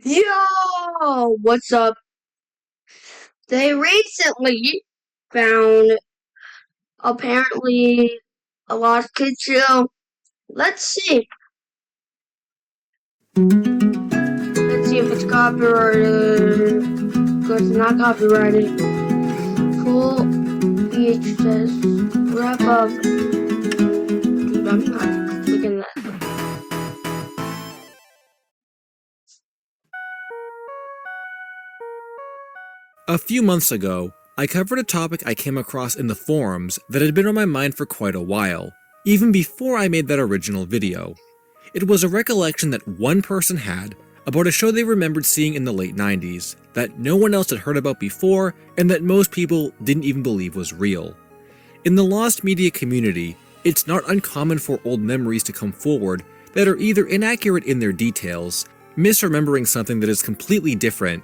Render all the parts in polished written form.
Yo, what's up? They recently found apparently a lost kid show. Let's see. Let's see if it's copyrighted. Because it's not copyrighted. Full VHS wrap up. Dude, I'm not clicking that. A few months ago, I covered a topic I came across in the forums that had been on my mind for quite a while, even before I made that original video. It was a recollection that one person had about a show they remembered seeing in the late 90s that no one else had heard about before and that most people didn't even believe was real. In the lost media community, it's not uncommon for old memories to come forward that are either inaccurate in their details, misremembering something that is completely different,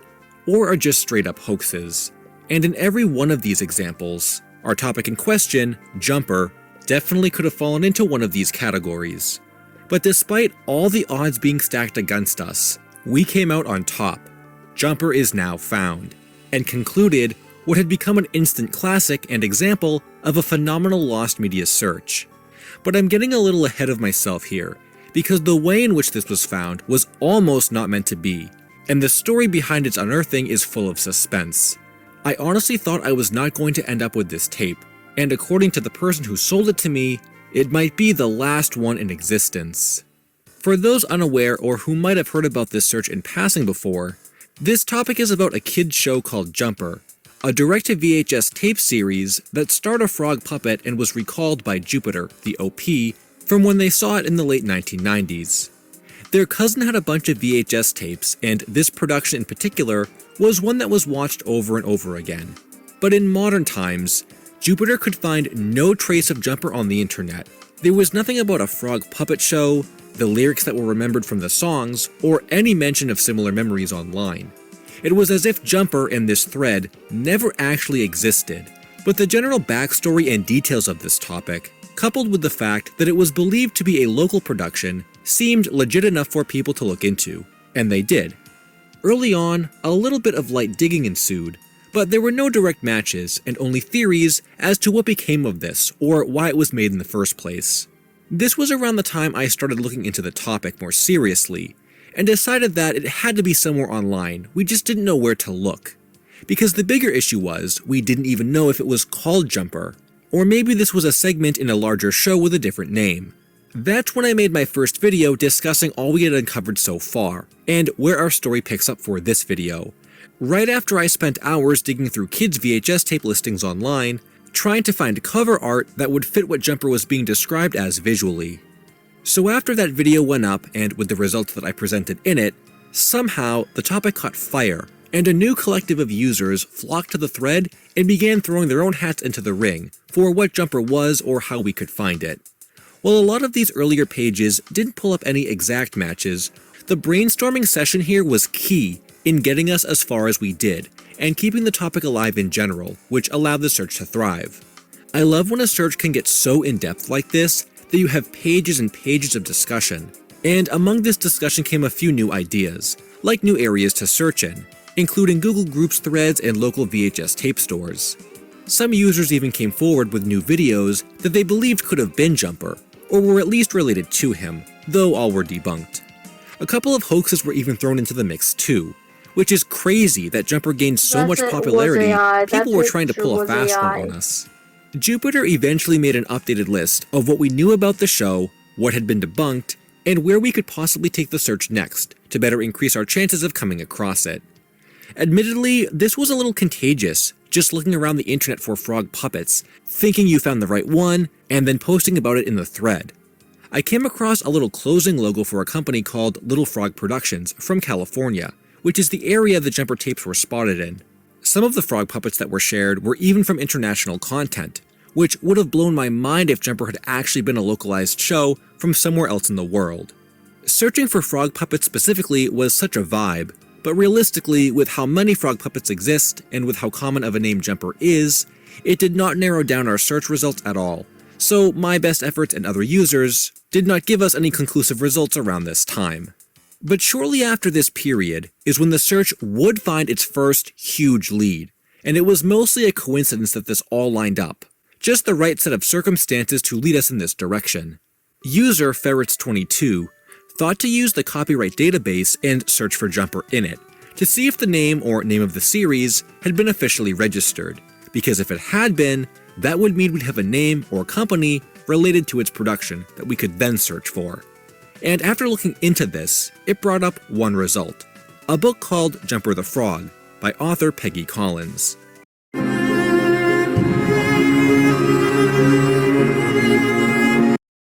or are just straight up hoaxes. And in every one of these examples, our topic in question, Jumper, definitely could have fallen into one of these categories. But despite all the odds being stacked against us, we came out on top. Jumper is now found, and concluded what had become an instant classic and example of a phenomenal lost media search. But I'm getting a little ahead of myself here, because the way in which this was found was almost not meant to be, and the story behind its unearthing is full of suspense. I honestly thought I was not going to end up with this tape, and according to the person who sold it to me, it might be the last one in existence. For those unaware or who might have heard about this search in passing before, this topic is about a kids show called Jumper, a direct-to-VHS tape series that starred a frog puppet and was recalled by Jupiter, the OP, from when they saw it in the late 1990s. Their cousin had a bunch of VHS tapes, and this production in particular was one that was watched over and over again. But in modern times, Jupiter could find no trace of Jumper on the internet. There was nothing about a frog puppet show, the lyrics that were remembered from the songs, or any mention of similar memories online. It was as if Jumper and this thread never actually existed, but the general backstory and details of this topic, coupled with the fact that it was believed to be a local production, seemed legit enough for people to look into, and they did. Early on, a little bit of light digging ensued, but there were no direct matches and only theories as to what became of this or why it was made in the first place. This was around the time I started looking into the topic more seriously, and decided that it had to be somewhere online, we just didn't know where to look. Because the bigger issue was, we didn't even know if it was called Jumper, or maybe this was a segment in a larger show with a different name. That's when I made my first video discussing all we had uncovered so far, and where our story picks up for this video. Right after I spent hours digging through kids' VHS tape listings online, trying to find cover art that would fit what Jumper was being described as visually. So after that video went up, and with the results that I presented in it, somehow the topic caught fire, and a new collective of users flocked to the thread and began throwing their own hats into the ring for what Jumper was or how we could find it. While a lot of these earlier pages didn't pull up any exact matches, the brainstorming session here was key in getting us as far as we did, and keeping the topic alive in general, which allowed the search to thrive. I love when a search can get so in-depth like this that you have pages and pages of discussion, and among this discussion came a few new ideas, like new areas to search in, including Google Groups threads and local VHS tape stores. Some users even came forward with new videos that they believed could have been Jumper, or were at least related to him, though all were debunked. A couple of hoaxes were even thrown into the mix too, which is crazy that Jumper gained so much popularity, people were trying to pull a fast one on us. Jupiter eventually made an updated list of what we knew about the show, what had been debunked, and where we could possibly take the search next to better increase our chances of coming across it. Admittedly, this was a little contagious, just looking around the internet for frog puppets, thinking you found the right one, and then posting about it in the thread. I came across a little closing logo for a company called Little Frog Productions from California, which is the area the Jumper tapes were spotted in. Some of the frog puppets that were shared were even from international content, which would have blown my mind if Jumper had actually been a localized show from somewhere else in the world. Searching for frog puppets specifically was such a vibe, but realistically, with how many frog puppets exist and with how common of a name Jumper is, it did not narrow down our search results at all, so my best efforts and other users did not give us any conclusive results around this time. But shortly after this period is when the search would find its first huge lead, and it was mostly a coincidence that this all lined up. Just the right set of circumstances to lead us in this direction. User Ferrets22 thought to use the copyright database and search for Jumper in it, to see if the name or name of the series had been officially registered, because if it had been, that would mean we'd have a name or company related to its production that we could then search for. And after looking into this, it brought up one result, a book called Jumper the Frog by author Peggy Collins.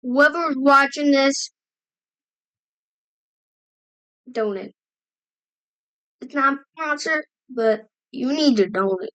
Whoever's watching this, donate. It's not sponsored, but you need to donate.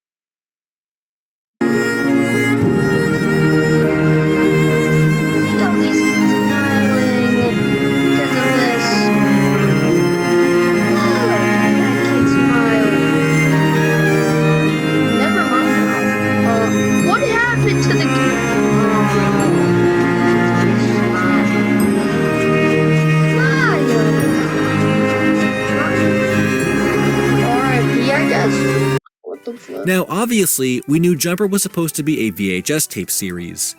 Now, obviously, we knew Jumper was supposed to be a VHS tape series,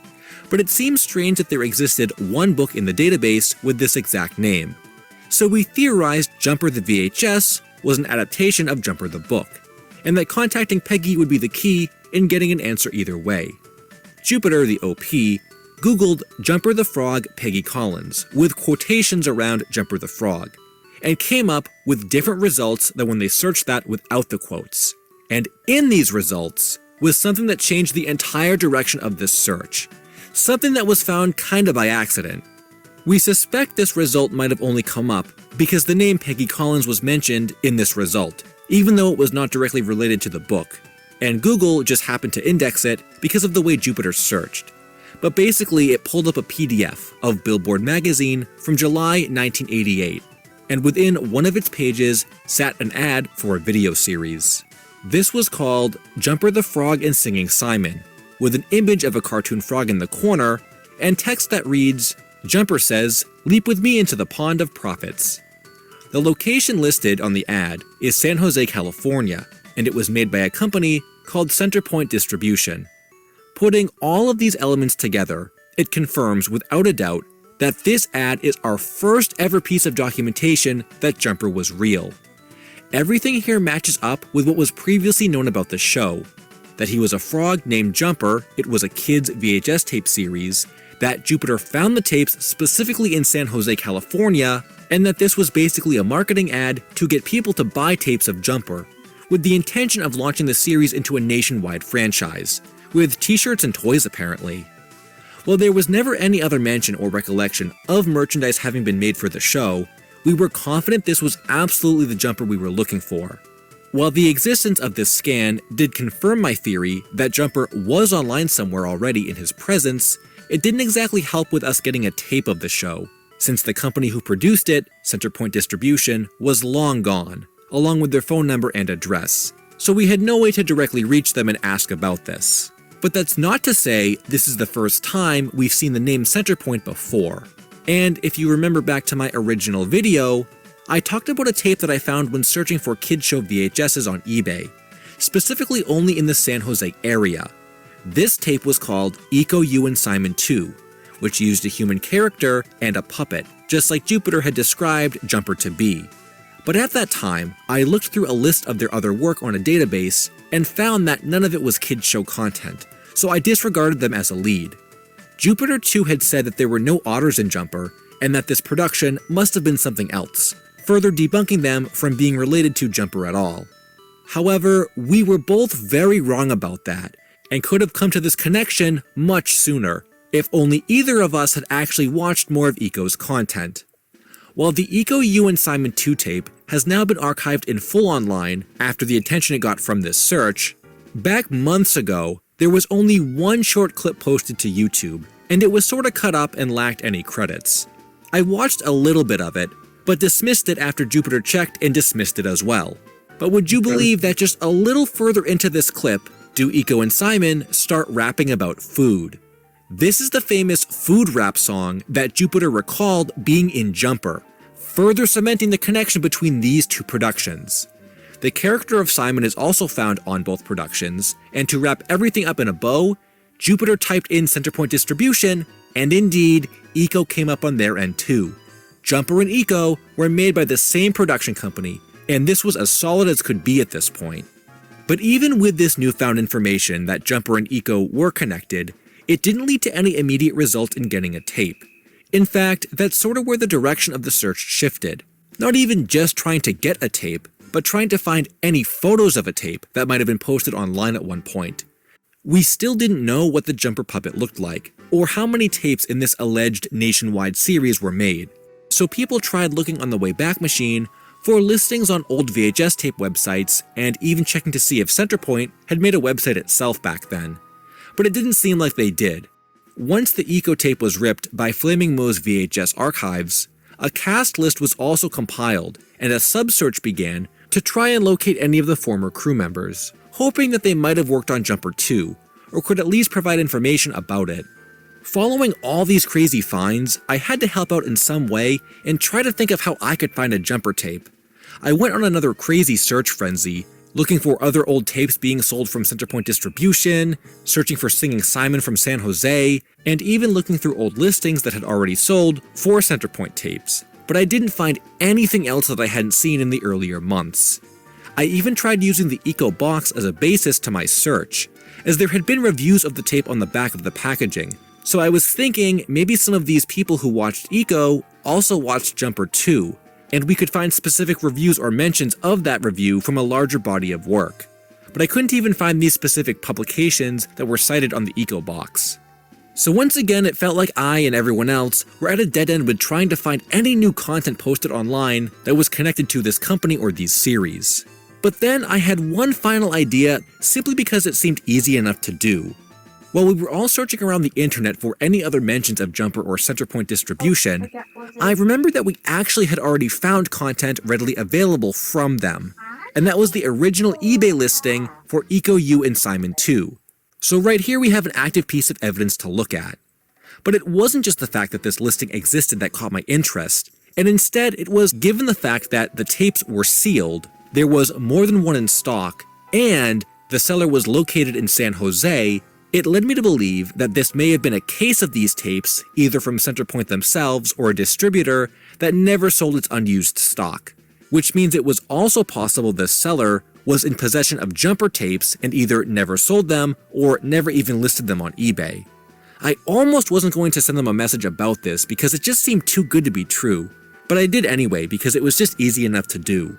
but it seems strange that there existed one book in the database with this exact name. So we theorized Jumper the VHS was an adaptation of Jumper the book, and that contacting Peggy would be the key in getting an answer either way. Jupiter, the OP, Googled Jumper the Frog Peggy Collins with quotations around Jumper the Frog, and came up with different results than when they searched that without the quotes. And in these results was something that changed the entire direction of this search, something that was found kinda by accident. We suspect this result might have only come up because the name Peggy Collins was mentioned in this result, even though it was not directly related to the book, and Google just happened to index it because of the way Jupiter searched. But basically it pulled up a PDF of Billboard magazine from July 1988, and within one of its pages sat an ad for a video series. This was called Jumper the Frog and Singing Simon, with an image of a cartoon frog in the corner, and text that reads, "Jumper says, leap with me into the pond of profits." The location listed on the ad is San Jose, California, and it was made by a company called Centerpoint Distribution. Putting all of these elements together, it confirms without a doubt that this ad is our first ever piece of documentation that Jumper was real. Everything here matches up with what was previously known about the show, that he was a frog named Jumper, it was a kids' VHS tape series, that Jupiter found the tapes specifically in San Jose, California, and that this was basically a marketing ad to get people to buy tapes of Jumper, with the intention of launching the series into a nationwide franchise, with t-shirts and toys apparently. While there was never any other mention or recollection of merchandise having been made for the show, we were confident this was absolutely the Jumper we were looking for. While the existence of this scan did confirm my theory that Jumper was online somewhere already in his presence, it didn't exactly help with us getting a tape of the show, since the company who produced it, Centerpoint Distribution, was long gone, along with their phone number and address, so we had no way to directly reach them and ask about this. But that's not to say this is the first time we've seen the name Centerpoint before. And if you remember back to my original video, I talked about a tape that I found when searching for kids show VHSs on eBay, specifically only in the San Jose area. This tape was called Iko You and Simon 2, which used a human character and a puppet, just like Jupiter had described Jumper to be. But at that time, I looked through a list of their other work on a database and found that none of it was kids show content, so I disregarded them as a lead. Jupiter 2 had said that there were no otters in Jumper, and that this production must have been something else, further debunking them from being related to Jumper at all. However, we were both very wrong about that, and could have come to this connection much sooner, if only either of us had actually watched more of Iko's content. While the Iko You and Simon 2 tape has now been archived in full online after the attention it got from this search, back months ago, there was only one short clip posted to YouTube, and it was sorta cut up and lacked any credits. I watched a little bit of it, but dismissed it after Jupiter checked and dismissed it as well. But would you believe that just a little further into this clip, do Iko and Simon start rapping about food? This is the famous food rap song that Jupiter recalled being in Jumper, further cementing the connection between these two productions. The character of Simon is also found on both productions, and to wrap everything up in a bow, Jupiter typed in Centerpoint Distribution, and indeed, Eco came up on their end too. Jumper and Eco were made by the same production company, and this was as solid as could be at this point. But even with this newfound information that Jumper and Eco were connected, it didn't lead to any immediate result in getting a tape. In fact, that's sort of where the direction of the search shifted. Not even just trying to get a tape, but trying to find any photos of a tape that might have been posted online at one point. We still didn't know what the Jumper puppet looked like, or how many tapes in this alleged nationwide series were made, so people tried looking on the Wayback Machine for listings on old VHS tape websites and even checking to see if Centerpoint had made a website itself back then. But it didn't seem like they did. Once the Eco tape was ripped by Flaming Moe's VHS archives, a cast list was also compiled and a sub-search began to try and locate any of the former crew members, hoping that they might have worked on Jumper 2, or could at least provide information about it. Following all these crazy finds, I had to help out in some way and try to think of how I could find a Jumper tape. I went on another crazy search frenzy, looking for other old tapes being sold from Centerpoint Distribution, searching for Singing Simon from San Jose, and even looking through old listings that had already sold for Centerpoint tapes. But I didn't find anything else that I hadn't seen in the earlier months. I even tried using the Eco box as a basis to my search, as there had been reviews of the tape on the back of the packaging, so I was thinking maybe some of these people who watched Eco also watched Jumper 2, and we could find specific reviews or mentions of that review from a larger body of work. But I couldn't even find these specific publications that were cited on the Eco box. So once again, it felt like I and everyone else were at a dead end with trying to find any new content posted online that was connected to this company or these series. But then I had one final idea simply because it seemed easy enough to do. While we were all searching around the internet for any other mentions of Jumper or Centerpoint Distribution, I remembered that we actually had already found content readily available from them, and that was the original eBay listing for Eco U and Simon 2. So right here we have an active piece of evidence to look at. But it wasn't just the fact that this listing existed that caught my interest, and instead it was given the fact that the tapes were sealed, there was more than one in stock, and the seller was located in San Jose. It led me to believe that this may have been a case of these tapes, either from Centerpoint themselves or a distributor, that never sold its unused stock, which means it was also possible this seller was in possession of Jumper tapes and either never sold them or never even listed them on eBay. I almost wasn't going to send them a message about this because it just seemed too good to be true, but I did anyway because it was just easy enough to do.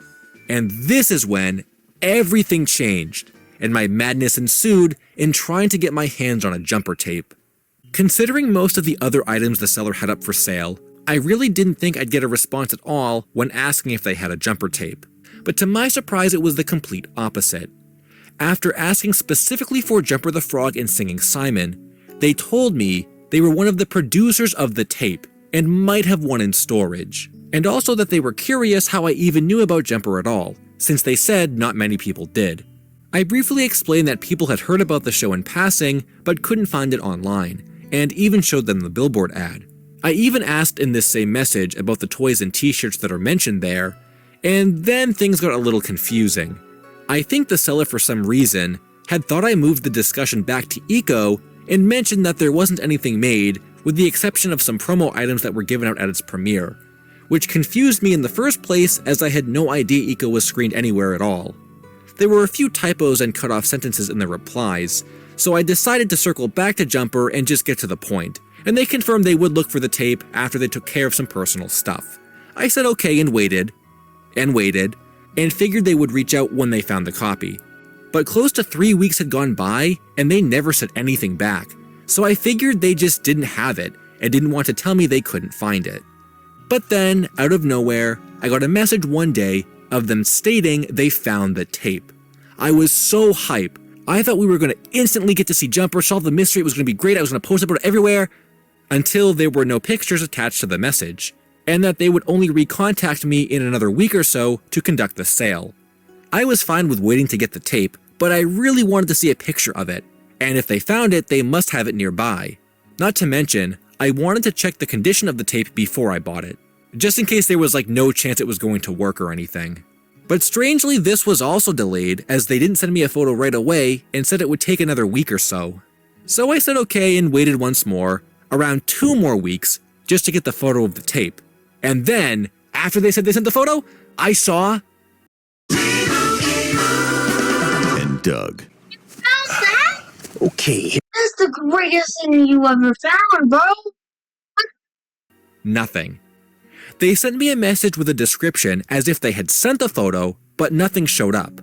And this is when everything changed, and my madness ensued in trying to get my hands on a Jumper tape. Considering most of the other items the seller had up for sale, I really didn't think I'd get a response at all when asking if they had a Jumper tape. But to my surprise, it was the complete opposite. After asking specifically for Jumper the Frog and Singing Simon, they told me they were one of the producers of the tape and might have one in storage. And also that they were curious how I even knew about Jumper at all, since they said not many people did. I briefly explained that people had heard about the show in passing, but couldn't find it online, and even showed them the billboard ad. I even asked in this same message about the toys and t-shirts that are mentioned there, and then things got a little confusing. I think the seller for some reason had thought I moved the discussion back to Eco and mentioned that there wasn't anything made with the exception of some promo items that were given out at its premiere, which confused me in the first place as I had no idea Eco was screened anywhere at all. There were a few typos and cut off sentences in the replies, so I decided to circle back to Jumper and just get to the point, and they confirmed they would look for the tape after they took care of some personal stuff. I said okay and waited, and figured they would reach out when they found the copy. But close to 3 weeks had gone by, and they never said anything back, so I figured they just didn't have it, and didn't want to tell me they couldn't find it. But then, out of nowhere, I got a message one day of them stating they found the tape. I was so hype. I thought we were going to instantly get to see Jumper, solve the mystery, it was going to be great, I was going to post about it everywhere, until there were no pictures attached to the message, and that they would only recontact me in another week or so to conduct the sale. I was fine with waiting to get the tape, but I really wanted to see a picture of it, and if they found it, they must have it nearby. Not to mention, I wanted to check the condition of the tape before I bought it. just in case there was like no chance it was going to work or anything. But strangely, this was also delayed as they didn't send me a photo right away and said it would take another week or so. So I said okay and waited once more, around 2 more weeks, just to get the photo of the tape. And then, after they said they sent the photo, I saw... And Doug. How's that? Okay. That's the greatest thing you ever found, bro. Nothing. They sent me a message with a description as if they had sent the photo, but nothing showed up.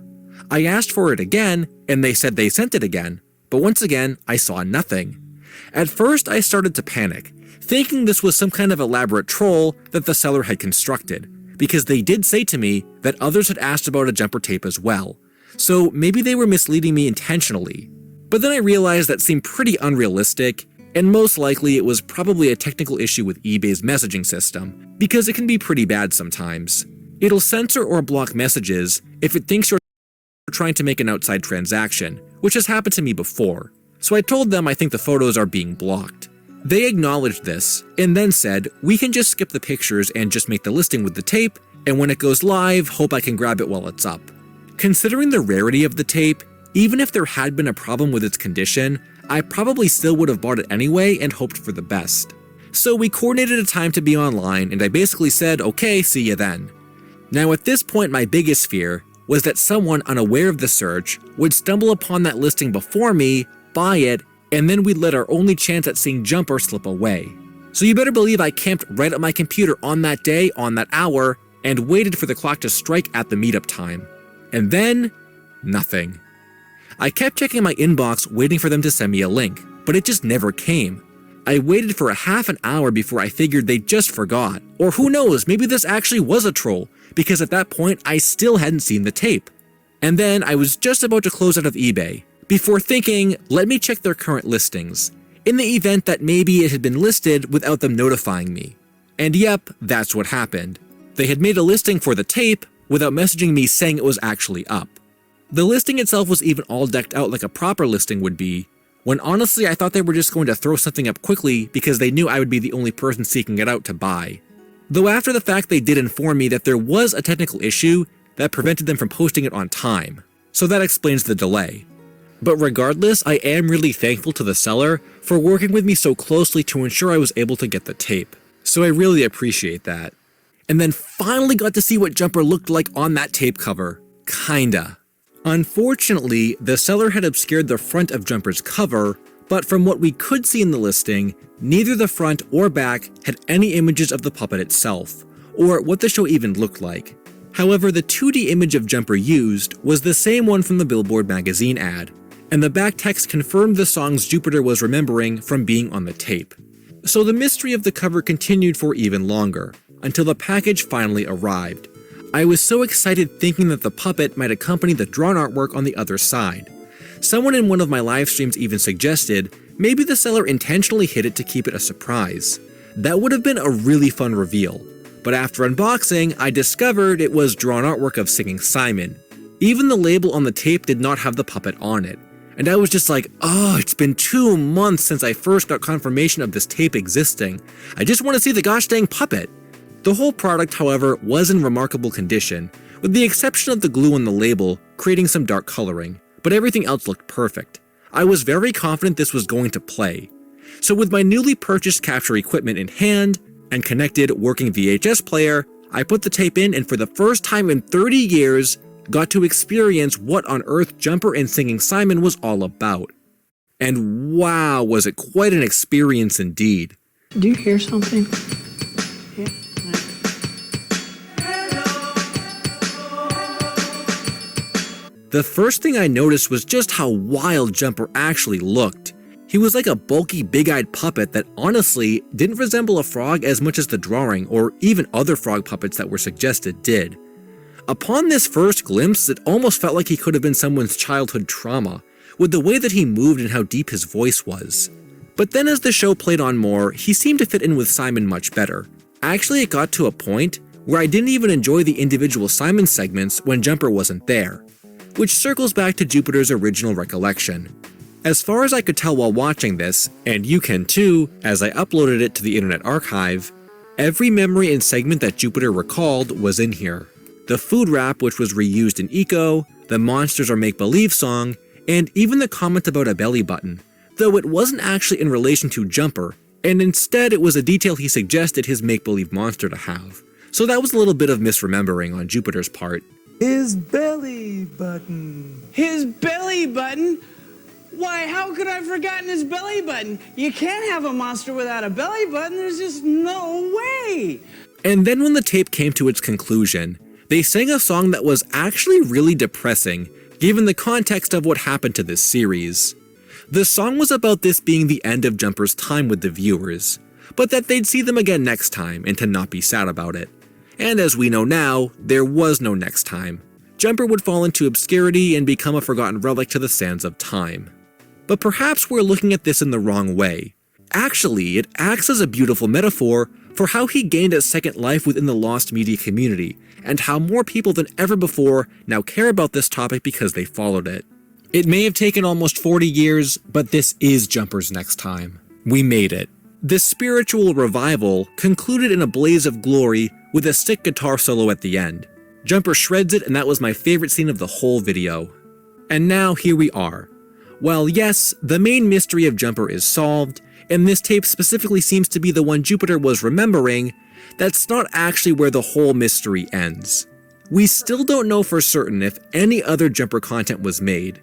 I asked for it again, and they said they sent it again, but once again, I saw nothing. At first, I started to panic, thinking this was some kind of elaborate troll that the seller had constructed, because they did say to me that others had asked about a jumper tape as well, so maybe they were misleading me intentionally. But then I realized that seemed pretty unrealistic, and most likely it was probably a technical issue with eBay's messaging system, because it can be pretty bad sometimes. It'll censor or block messages if it thinks you're trying to make an outside transaction, which has happened to me before. So I told them I think the photos are being blocked. They acknowledged this, and then said, we can just skip the pictures and just make the listing with the tape, and when it goes live, hope I can grab it while it's up. Considering the rarity of the tape, even if there had been a problem with its condition, I probably still would have bought it anyway and hoped for the best. So we coordinated a time to be online, and I basically said, okay, see ya then. Now at this point, my biggest fear was that someone unaware of the search would stumble upon that listing before me, buy it, and then we'd let our only chance at seeing Jumper slip away. So you better believe I camped right at my computer on that day, on that hour, and waited for the clock to strike at the meetup time. And then, nothing. I kept checking my inbox waiting for them to send me a link, but it just never came. I waited for a half an hour before I figured they just forgot. Or who knows, maybe this actually was a troll, because at that point I still hadn't seen the tape. And then I was just about to close out of eBay, before thinking, let me check their current listings, in the event that maybe it had been listed without them notifying me. And yep, that's what happened. They had made a listing for the tape without messaging me saying it was actually up. The listing itself was even all decked out like a proper listing would be, when honestly I thought they were just going to throw something up quickly because they knew I would be the only person seeking it out to buy. Though after the fact they did inform me that there was a technical issue that prevented them from posting it on time, so that explains the delay. But regardless, I am really thankful to the seller for working with me so closely to ensure I was able to get the tape, so I really appreciate that. And then finally got to see what Jumper looked like on that tape cover. Kinda. Unfortunately, the seller had obscured the front of Jumper's cover, but from what we could see in the listing, neither the front or back had any images of the puppet itself, or what the show even looked like. However, the 2D image of Jumper used was the same one from the Billboard magazine ad, and the back text confirmed the songs Jupiter was remembering from being on the tape. So the mystery of the cover continued for even longer, until the package finally arrived. I was so excited thinking that the puppet might accompany the drawn artwork on the other side. Someone in one of my live streams even suggested maybe the seller intentionally hid it to keep it a surprise. That would have been a really fun reveal. But after unboxing, I discovered it was drawn artwork of Singing Simon. Even the label on the tape did not have the puppet on it. And I was just like, oh, it's been 2 months since I first got confirmation of this tape existing. I just want to see the gosh dang puppet. The whole product, however, was in remarkable condition, with the exception of the glue on the label creating some dark coloring, but everything else looked perfect. I was very confident this was going to play. So with my newly purchased capture equipment in hand, and connected working VHS player, I put the tape in and for the first time in 30 years, got to experience what on earth Jumper and Singing Simon was all about. And wow, was it quite an experience indeed. Do you hear something? Yeah. The first thing I noticed was just how wild Jumper actually looked. He was like a bulky, big-eyed puppet that honestly didn't resemble a frog as much as the drawing or even other frog puppets that were suggested did. Upon this first glimpse, it almost felt like he could have been someone's childhood trauma, with the way that he moved and how deep his voice was. But then as the show played on more, he seemed to fit in with Simon much better. Actually, it got to a point where I didn't even enjoy the individual Simon segments when Jumper wasn't there, which circles back to Jupiter's original recollection. As far as I could tell while watching this, and you can too, as I uploaded it to the Internet Archive, Every memory and segment that Jupiter recalled was in here. The food rap, which was reused in Eco, the Monsters Are Make-Believe song, and even the comment about a belly button, though it wasn't actually in relation to Jumper, and instead it was a detail he suggested his make-believe monster to have. So that was a little bit of misremembering on Jupiter's part. His belly button. His belly button? Why, how could I have forgotten his belly button? You can't have a monster without a belly button. There's just no way. And then when the tape came to its conclusion, they sang a song that was actually really depressing, given the context of what happened to this series. The song was about this being the end of Jumper's time with the viewers, but that they'd see them again next time and to not be sad about it. And as we know now, there was no next time. Jumper would fall into obscurity and become a forgotten relic to the sands of time. But perhaps we're looking at this in the wrong way. Actually, it acts as a beautiful metaphor for how he gained a second life within the lost media community, and how more people than ever before now care about this topic because they followed it. It may have taken almost 40 years, but this is Jumper's next time. We made it. This spiritual revival concluded in a blaze of glory with a sick guitar solo at the end. Jumper shreds it, and that was my favorite scene of the whole video. And now here we are. While yes, the main mystery of Jumper is solved, and this tape specifically seems to be the one Jupiter was remembering, that's not actually where the whole mystery ends. We still don't know for certain if any other Jumper content was made.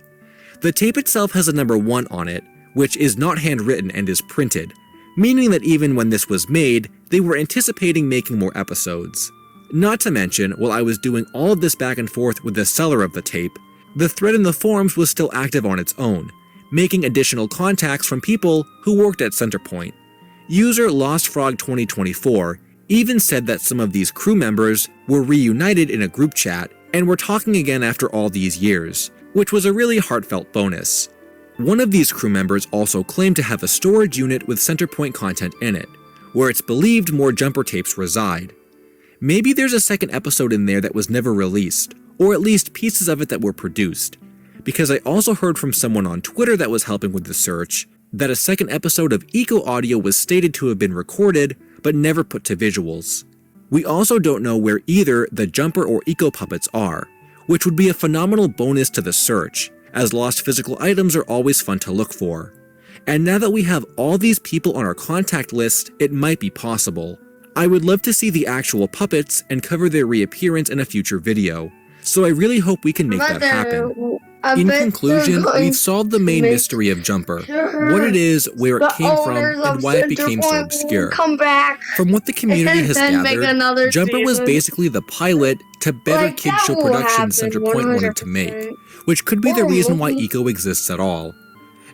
The tape itself has a number 1 on it, which is not handwritten and is printed, meaning that even when this was made, they were anticipating making more episodes. Not to mention, while I was doing all of this back and forth with the seller of the tape, the thread in the forums was still active on its own, making additional contacts from people who worked at Centerpoint. User LostFrog2024 even said that some of these crew members were reunited in a group chat and were talking again after all these years, which was a really heartfelt bonus. One of these crew members also claimed to have a storage unit with Centerpoint content in it, where it's believed more Jumper tapes reside. Maybe there's a second episode in there that was never released, or at least pieces of it that were produced, because I also heard from someone on Twitter that was helping with the search that a second episode of Eco Audio was stated to have been recorded but never put to visuals. We also don't know where either the Jumper or Eco puppets are, which would be a phenomenal bonus to the search, as lost physical items are always fun to look for. And now that we have all these people on our contact list, it might be possible. I would love to see the actual puppets and cover their reappearance in a future video, so I really hope we can make that happen. In conclusion, we've solved the main mystery of Jumper, what it is, where it came from, and why it became so obscure. From what the community has gathered, Jumper was basically the pilot to better kids show productions Centerpoint wanted to make, which could be the reason why Eco exists at all.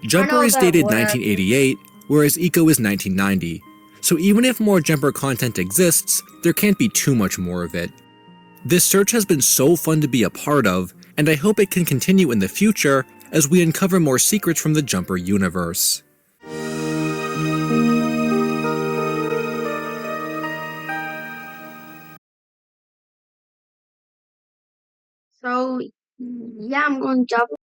Jumper is dated 1988, whereas Eco is 1990, so even if more Jumper content exists, there can't be too much more of it. This search has been so fun to be a part of, and I hope it can continue in the future as we uncover more secrets from the Jumper universe. So, yeah, I'm going to jump.